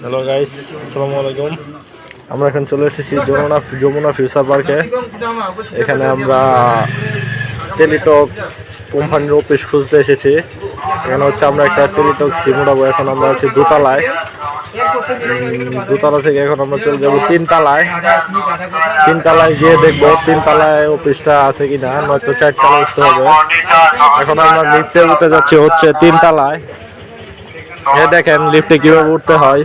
Hello guys, আসসালামু আলাইকুম। আমরা এখন চলে এসেছি যমুনা ফিউচার পার্কে। এখানে আমরা টেলিটক কোম্পানির অফিস খুঁজতে এসেছি। এখানে হচ্ছে আমরা একটা টেলিটক সিম উঠাবো। এখন আমরা আছি দোতলায়। দোতলা থেকে এখন আমরা চলে যাবো তিনতলায়। তিনতলায় গিয়ে দেখবো তিনতলায় অফিসটা আছে কিনা, নয়তো চারতলায় উঠতে হবে। এখন আমরা লিফটে উঠে যাচ্ছি হচ্ছে তিনতলায়। দেখেন লিফটে কিভাবে উঠতে হয়।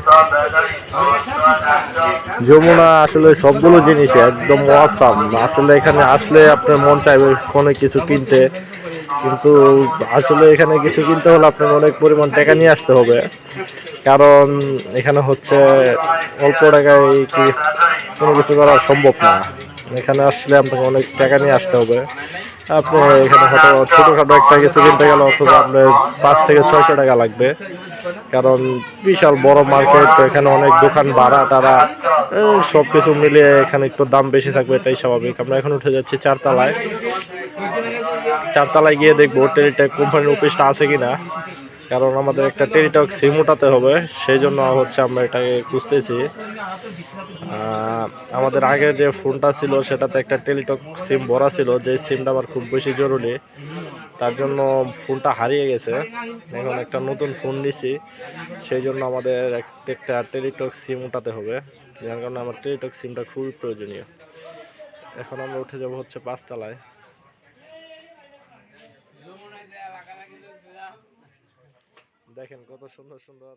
যমুনা আসলে সবগুলো জিনিস একদম অসাম। আসলে এখানে আসলে আপনার মন চাইবে কোনো কিছু কিনতে, কিন্তু আসলে এখানে কিছু কিনতে হলে আপনার অনেক পরিমাণ টাকা নিয়ে আসতে হবে। কারণ এখানে হচ্ছে অল্প টাকায় কোনো কিছু করা সম্ভব না। এখানে আসলে আপনাকে অনেক টাকা নিয়ে আসতে হবে। আপনি এখানে হয়তো ছোটোখাটো একটা কিছু কিনতে গেলে অথবা আপনার 500 থেকে 600 টাকা লাগবে। কারণ বিশাল বড় মার্কেট, এখানে অনেক দোকান ভাড়া টাড়া সব কিছু মিলিয়ে এখানে একটু দাম বেশি থাকবে, এটাই স্বাভাবিক। আমরা এখন উঠে যাচ্ছি চারতলায়। চারতলায় গিয়ে দেখবো টেলিটক কোম্পানির অফিসটা আছে কিনা। কারণ আমাদের একটা টেলিটক সিম উঠাতে হবে, সেই জন্য হচ্ছে আমরা এটাকে খুঁজতেছি। আমাদের আগে যে ফোনটা ছিল সেটাতে একটা টেলিটক সিম ভরা ছিল, যে সিমটা আমার খুব বেশি জরুরি। তার জন্য ফোনটা হারিয়ে গেছে। এখন একটা নতুন ফোন নিছি, সেই জন্য আমাদের একটা টেলিটক সিম উঠাতে হবে, যার কারণে আমার টেলিটক সিমটা খুবই প্রয়োজনীয়। এখন আমরা উঠে যাব হচ্ছে 5তলায়। দেখেন কত সুন্দর সুন্দর